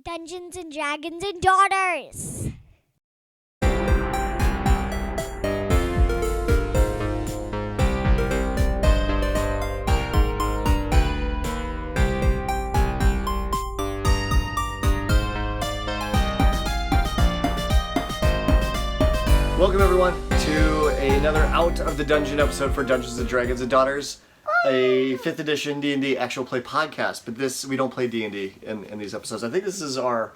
Dungeons and Dragons and Daughters. Welcome everyone to another Out of the Dungeon episode for Dungeons and Dragons and Daughters, a 5th edition D&D actual play podcast. But we don't play D&D in these episodes. I think this is our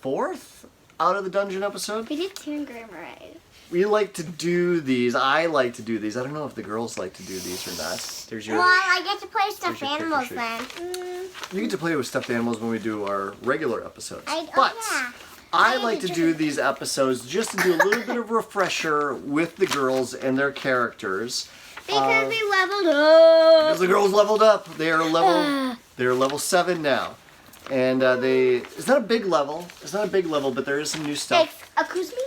4th Out of the Dungeon episode. We did 2 in Grammar. We like to do these. I like to do these. I don't know if the girls like to do these or not. There's your. Well, I get to play stuffed animals sheet. then. You get to play with stuffed animals when we do our regular episodes. Yeah. I like to do these episodes just to do a little bit of refresher with the girls and their characters. Because we leveled up. Because the girls leveled up. They're level 7 now. And it's not a big level. It's not a big level, but there is some new stuff. Excuse me?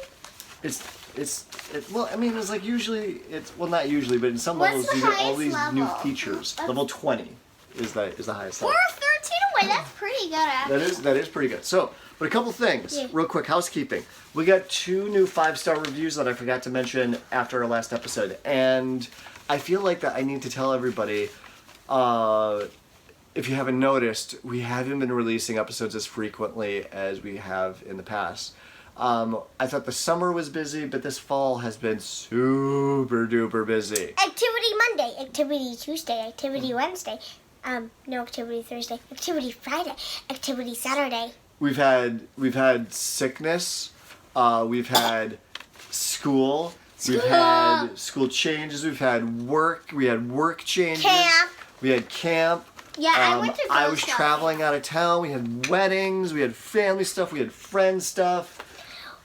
Well, I mean, it's like usually, not usually, but in some What's levels the you get all highest these level? new features. Level 20 is the highest level. We're 13 away. That's pretty good, actually. That is pretty good. So, but a couple things, real quick, housekeeping. We got 2 new 5-star reviews that I forgot to mention after our last episode, and I feel like that I need to tell everybody, if you haven't noticed, we haven't been releasing episodes as frequently as we have in the past. I thought the summer was busy, but this fall has been super duper busy. Activity Monday, Activity Tuesday, Activity Wednesday, no Activity Thursday, Activity Friday, Activity Saturday. We've had sickness, we've had school, we've had school changes, we've had work, we had work changes, Camp. We had camp. Yeah, I went to I was traveling out of town, we had weddings, we had family stuff, we had friend stuff.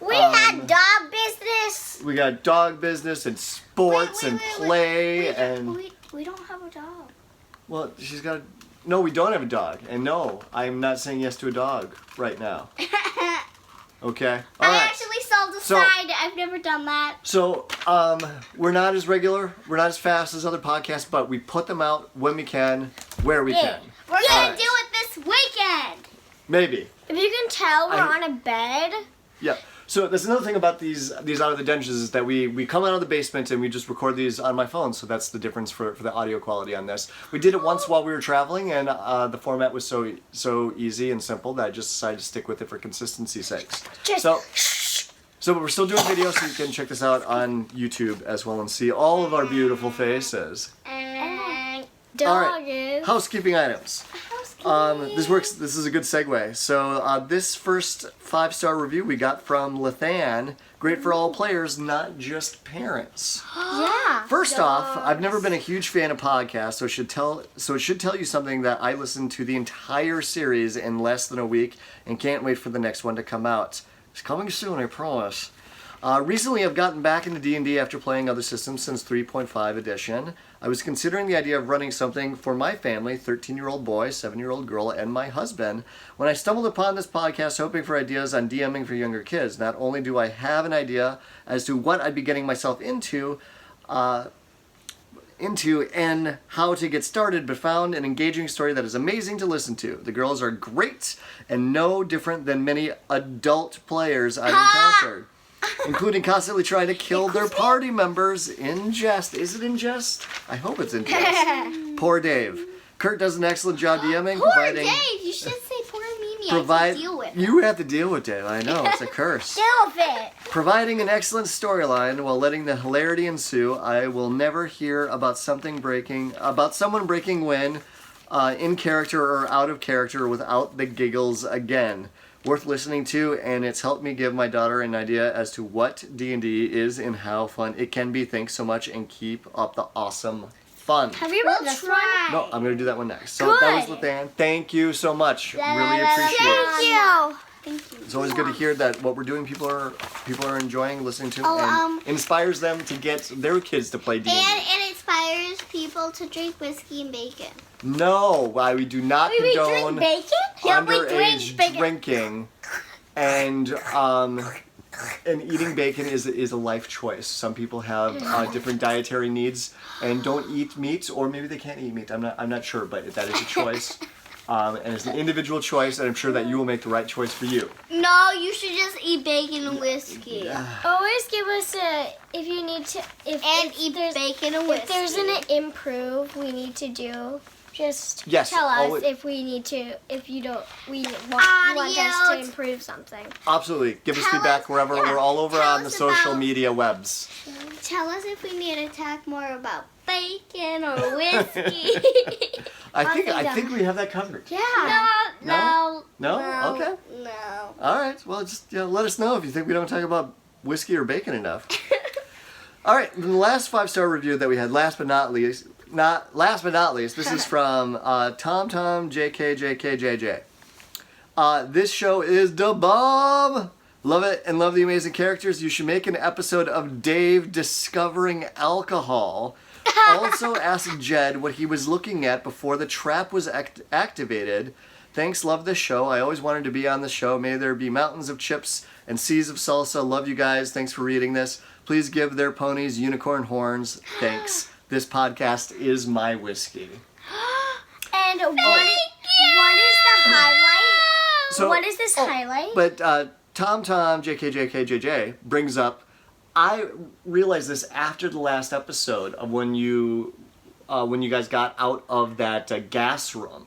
We had dog business. We got dog business and sports and play and... We don't have a dog. Well, she's got a... No, we don't have a dog. And no, I'm not saying yes to a dog right now. Okay? All right. Actually sold a side. I've never done that. So, we're not as regular, we're not as fast as other podcasts, but we put them out when we can, where we can. We're going to do it this weekend. Maybe. If you can tell, we're on a bed. Yeah. So that's another thing about these Out of the Dungeons is that we come out of the basement and we just record these on my phone, so that's the difference for the audio quality on this. We did it once while we were traveling, and the format was so easy and simple that I just decided to stick with it for consistency's sakes. So we're still doing video, so you can check this out on YouTube as well and see all of our beautiful faces. And All right, housekeeping items. This is a good segue. So this first 5-star review we got from Lethan. Great for all players, not just parents. Yeah. First off, I've never been a huge fan of podcasts, so it should tell you something that I listened to the entire series in less than a week and can't wait for the next one to come out. It's coming soon, I promise. Recently, I've gotten back into D&D after playing other systems since 3.5 edition. I was considering the idea of running something for my family, 13-year-old boy, 7-year-old girl, and my husband, when I stumbled upon this podcast hoping for ideas on DMing for younger kids. Not only do I have an idea as to what I'd be getting myself into and how to get started, but found an engaging story that is amazing to listen to. The girls are great and no different than many adult players I've encountered. Including constantly trying to kill their party members in jest. Is it in jest? I hope it's in jest. Poor Dave. Kurt does an excellent job DMing. Poor Dave. You should say poor Mimi. I have to deal with it. You have to deal with Dave. I know. It's a curse. Deal with it. Providing an excellent storyline while letting the hilarity ensue. I will never hear about someone breaking when in character or out of character without the giggles again. Worth listening to, and it's helped me give my daughter an idea as to what D&D is and how fun it can be. Thanks so much, and keep up the awesome fun. Have you read this one? No, I'm going to do that one next. So that was Lethan. Thank you so much. Really appreciate it. Thank you. It's always good to hear that what we're doing people are enjoying listening to and inspires them to get their kids to play D&D. And it inspires people to drink whiskey and bacon. No, we do not condone underage drinking, and eating bacon is a life choice. Some people have different dietary needs and don't eat meat, or maybe they can't eat meat. I'm not sure, but that is a choice. And it's an individual choice, and I'm sure that you will make the right choice for you. No, you should just eat bacon and whiskey. Always give us if you need to, Eat bacon and whiskey. if there's an improve we need to do, just Yes, tell us always- if we need to, if you don't, we want us to improve something. Absolutely. Give us Tell feedback us- wherever. yeah, We're all over tell on the us social about- media webs. Tell us if we need to talk more about bacon or whiskey. I think we have that covered. Yeah. No? No. Okay. No. All right. Well, just let us know if you think we don't talk about whiskey or bacon enough. All right. The last 5-star review that we had, last but not least, this is from Tom JKJKJJ. This show is the bomb. Love it and love the amazing characters. You should make an episode of Dave discovering alcohol. Also ask Jed what he was looking at before the trap was activated. Thanks, love this show. I always wanted to be on the show. May there be mountains of chips and seas of salsa. Love you guys. Thanks for reading this. Please give their ponies unicorn horns. Thanks. This podcast is my whiskey. And what is the highlight? So- what is this highlight? But Tom JKJKJJ brings up, I realized this after the last episode of when you guys got out of that gas room.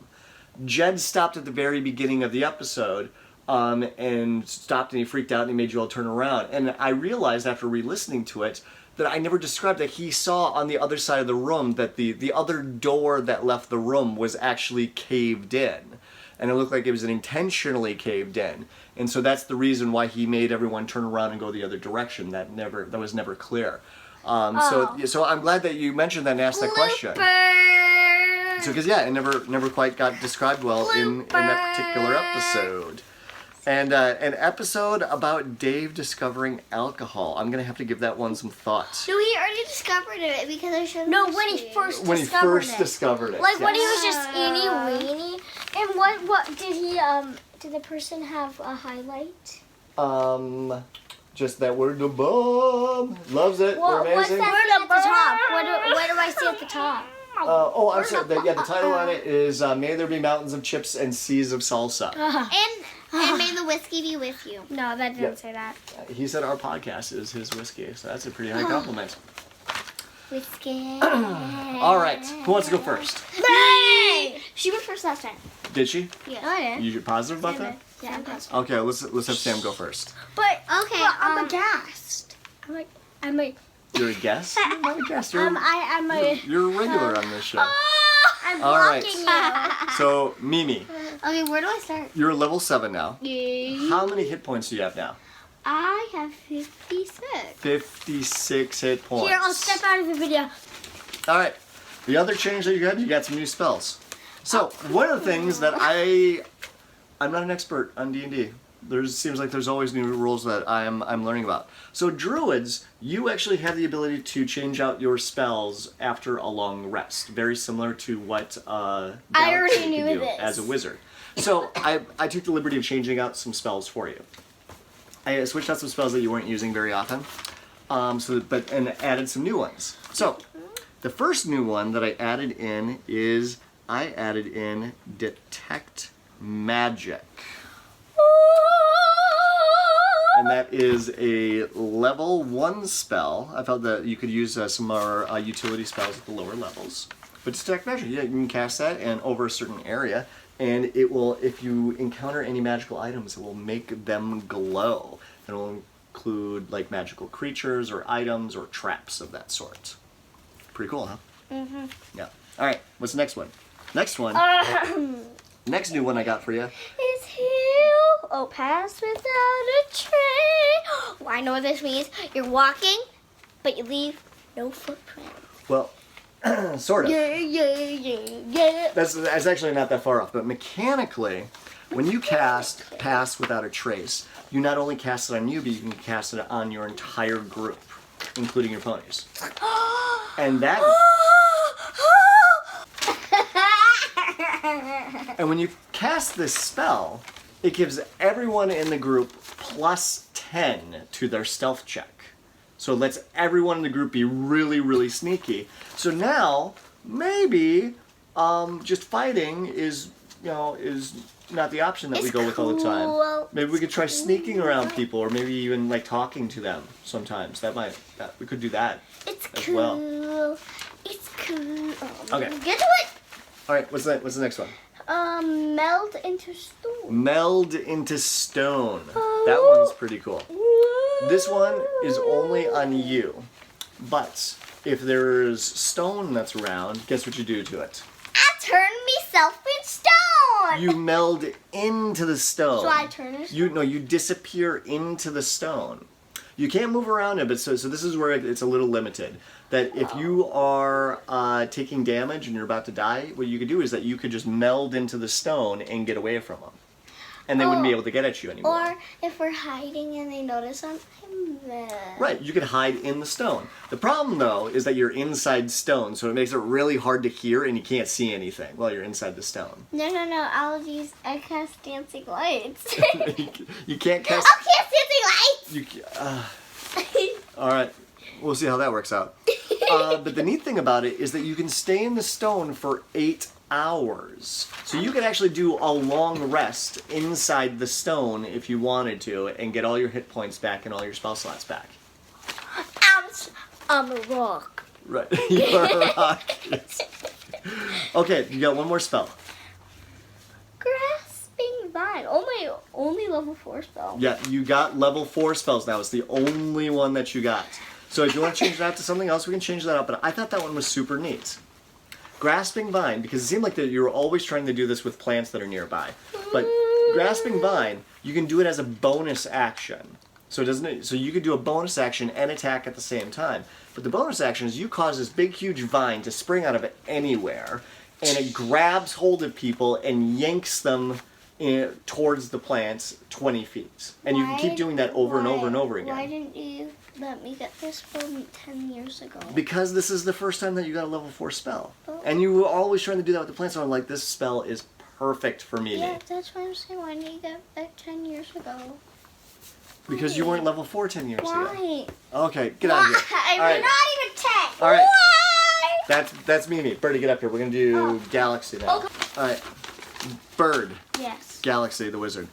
Jed stopped at the very beginning of the episode and stopped and he freaked out and he made you all turn around. And I realized after re-listening to it that I never described that he saw on the other side of the room that the other door that left the room was actually caved in. And it looked like it was intentionally caved in. And so that's the reason why he made everyone turn around and go the other direction. That was never clear. So I'm glad that you mentioned that and asked that question. So because it never quite got described well in that particular episode. And an episode about Dave discovering alcohol. I'm gonna have to give that one some thought. No, he already discovered it because I showed him. No, when he first When he discovered first it. discovered it. Like when he yes. was just eeny weeny. And what did he did the person have a highlight? Just that word, the bomb. Loves it. Well, We're what's amazing. that thing at the top? What do I see at the top? I'm sorry. The title on it is May There Be Mountains of Chips and Seas of Salsa. And may the whiskey be with you. No, that didn't Yeah. say that. He said our podcast is his whiskey, so that's a pretty high compliment. Whiskey. All right, who wants to go first? Hey! She went first last time. Did she? Yeah. Oh yeah. You positive about that? Yeah, I'm positive. Okay, let's have Sam go first. But Okay, I'm a guest. I'm a You're a guest? You're not a guest. You're, I'm a you're a regular on this show. I'm All right. blocking you. So, Mimi, Okay, where do I start? you're level 7 now. Yeah. How many hit points do you have now? I have 56. 56 hit points. Here, I'll step out of the video. All right. The other change that you got some new spells. So, one of the things that I'm not an expert on D&D. Seems like there's always new rules that I'm learning about. So druids, you actually have the ability to change out your spells after a long rest, very similar to what I already Galaxy knew can do this. as a wizard. So I took the liberty of changing out some spells for you. I switched out some spells that you weren't using very often, and added some new ones. So the first new one that I added in is I added in Detect Magic. And that is a level 1 spell. I felt that you could use some more utility spells at the lower levels. But Detect Magic, yeah, you can cast that and over a certain area, and it will, if you encounter any magical items, it will make them glow. It will include like magical creatures or items or traps of that sort. Pretty cool, huh? Mm-hmm. Yeah. All right, what's the next one? Next one. Next new one I got for you. Is heal, oh, pass without a trace. Well, I know what this means. You're walking, but you leave no footprint. Well, sort of. Yeah. That's actually not that far off, but mechanically, when you cast Pass Without a Trace, you not only cast it on you, but you can cast it on your entire group, including your ponies. And that... And when you cast this spell, it gives everyone in the group plus 10 to their stealth check. So it lets everyone in the group be really, really sneaky. So now, maybe just fighting is is not the option that we go with all the time. cool. Maybe we could try sneaking around people, or maybe even like talking to them sometimes. We could do that. It's as cool. well. It's cool. Okay. Get to it. All right, what's the next one? Meld into stone. Meld into stone. That one's pretty cool. This one is only on you, but if there's stone that's around, guess what you do to it? I turn myself in stone. You meld into the stone. So I turn it? You disappear into the stone. You can't move around it, but so this is where it's a little limited. That if you are taking damage and you're about to die, what you could do is that you could just meld into the stone and get away from them. And they wouldn't be able to get at you anymore. Or if we're hiding and they notice I'm there. Right, you could hide in the stone. The problem, though, is that you're inside stone, so it makes it really hard to hear and you can't see anything while you're inside the stone. No. I cast dancing lights. You can't cast... I can't see You, all right, we'll see how that works out. But the neat thing about it is that you can stay in the stone for 8 hours. So you could actually do a long rest inside the stone if you wanted to and get all your hit points back and all your spell slots back. I'm a rock. Right, you're a rock. Okay, you got one more spell. Grasping vine. Only level 4 spell. Yeah, you got level 4 spells now. It's the only one that you got. So if you want to change that to something else, we can change that up. But I thought that one was super neat. Grasping Vine, because it seemed like that you were always trying to do this with plants that are nearby. But Grasping Vine, you can do it as a bonus action. So you could do a bonus action and attack at the same time. But the bonus action is you cause this big, huge vine to spring out of anywhere, and it grabs hold of people and yanks them towards the plants 20 feet. And you can keep doing that over and over and over again. Why didn't you let me get this from 10 years ago? Because this is the first time that you got a level 4 spell. Oh. And you were always trying to do that with the plants, so I'm like, this spell is perfect for Mimi. Yeah, that's why I'm saying why didn't you get that 10 years ago? Because you weren't level 4 10 years ago. Why? Okay, get out of here. I'm All right. not even 10. All right. Why? That's Mimi. Birdie, get up here. We're going to do Galaxy now. Okay. All right. Bird. Yes. Galaxy, the wizard.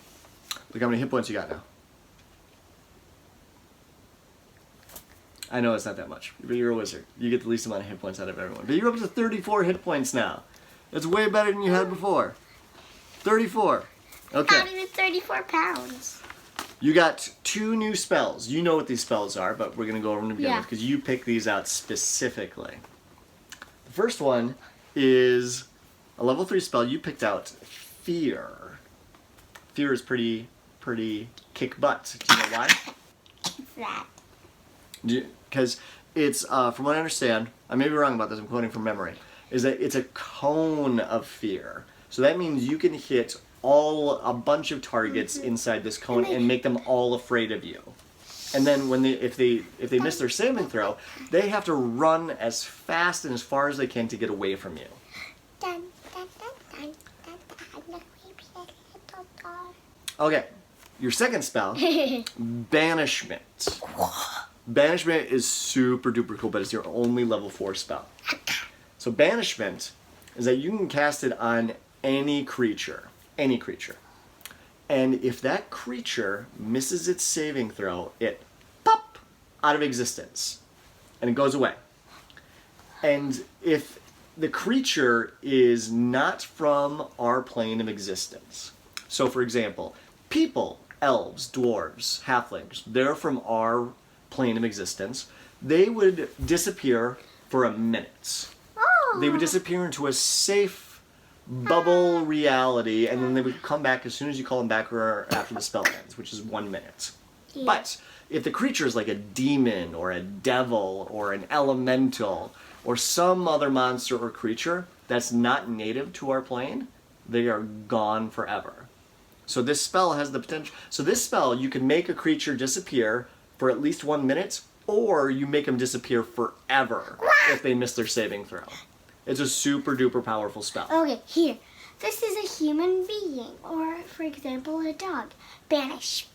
Look how many hit points you got now. I know it's not that much, but you're a wizard. You get the least amount of hit points out of everyone. But you're up to 34 hit points now. That's way better than you had before. 34. Okay. Not even 34 pounds. You got 2 new spells. You know what these spells are, but we're going to go over them to begin with because you picked these out specifically. The first one is a level 3 spell. You picked out Fear. Fear is pretty kick butt. Do you know why? What's that? Because it's, from what I understand, I may be wrong about this, I'm quoting from memory, is that it's a cone of fear. So that means you can hit a bunch of targets inside this cone and make them all afraid of you. And then if they miss their saving throw, they have to run as fast and as far as they can to get away from you. Dun, dun, dun, dun, dun, dun, dun, little dog. Okay, your second spell, Banishment. Banishment is super duper cool, but it's your only level 4 spell. So Banishment is that you can cast it on any creature. Any creature. And if that creature misses its saving throw, it pop out of existence. And it goes away. And if the creature is not from our plane of existence. So for example, people, elves, dwarves, halflings, they're from our plane of existence. They would disappear for a minute. They would disappear into a safe bubble reality, and then they would come back as soon as you call them back or after the spell ends, which is 1 minute. Yeah. But if the creature is like a demon or a devil or an elemental or some other monster or creature that's not native to our plane, they are gone forever. So this spell has the potential. So this spell, you can make a creature disappear for at least 1 minute, or you make them disappear forever if they miss their saving throw. It's a super duper powerful spell. Okay, here. This is a human being, or for example, a dog. Banish.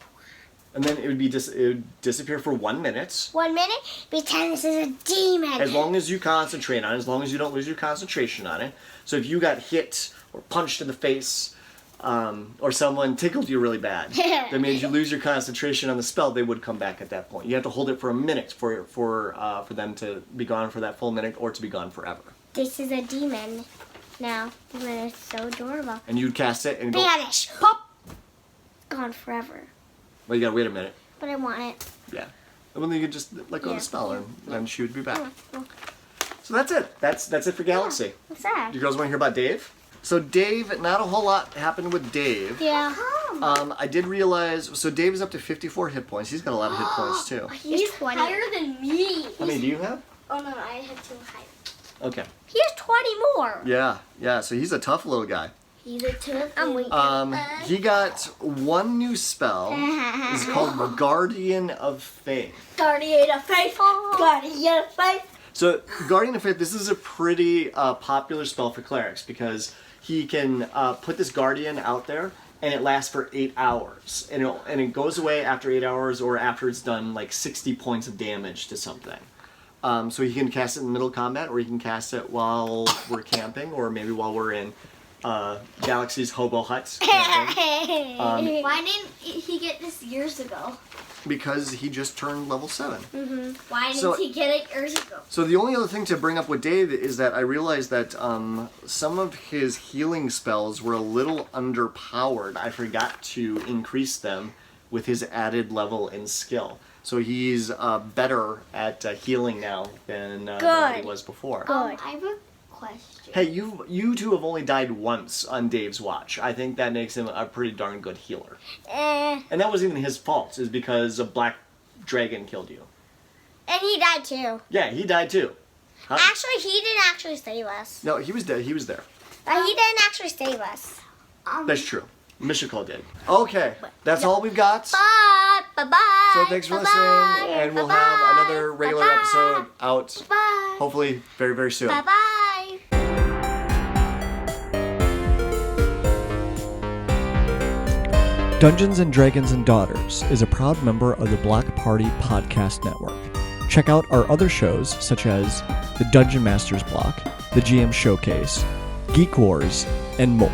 And then it would disappear for 1 minute. 1 minute. Pretend this is a demon. As long as you concentrate on it, as long as you don't lose your concentration on it. So if you got hit or punched in the face, or someone tickled you really bad, that made you lose your concentration on the spell, they would come back at that point. You have to hold it for a minute for them to be gone for that full minute or to be gone forever. This is a demon. Now, demon is so adorable. And you'd cast it and go, Vanish. Pop. Gone forever. well, you gotta wait a minute. But I want it. Yeah. And then you could just let go of Yeah. the spell and then she would be back. Yeah. So that's it. That's it for Galaxy. What's that? You girls want to hear about Dave? So Dave, not a whole lot happened with Dave. Yeah. I did realize, so Dave is up to 54 hit points. He's got a lot of hit points too. He's 20. higher than me. How many do you have? Oh no, I have too high. Okay. He has 20 more. Yeah. So he's a tough little guy. He's a two. I'm weak. He got one new spell. It's called Guardian of Faith. Guardian of Faith. Guardian of Faith. So Guardian of Faith, this is a pretty popular spell for clerics because he can put this Guardian out there and it lasts for 8 hours. And it goes away after 8 hours or after it's done like 60 points of damage to something. So he can cast it in the middle of combat, or he can cast it while we're camping, or maybe while we're in Galaxy's Hobo Hut camping. Why didn't he get this years ago? Because he just turned level 7. Why didn't So- he get it years ago? So the only other thing to bring up with Dave is that I realized that some of his healing spells were a little underpowered. I forgot to increase them with his added level in skill. So he's better at healing now than he was before. Good. I have a question. Hey, you two have only died once on Dave's watch. I think that makes him a pretty darn good healer. And that wasn't even his fault. It was because a black dragon killed you. And he died too. Yeah, he died too. Huh? Actually, he didn't actually save us. No, he was dead. He was there. He didn't actually save us. That's true. Mishikal did. Okay, that's all we've got. Bye. Bye-bye. So thanks for listening, and we'll have another regular episode out Bye. hopefully very, very soon. Bye-bye. Dungeons and Dragons and Daughters is a proud member of the Block Party Podcast Network. Check out our other shows such as the Dungeon Masters Block, the GM Showcase, Geek Wars, and more.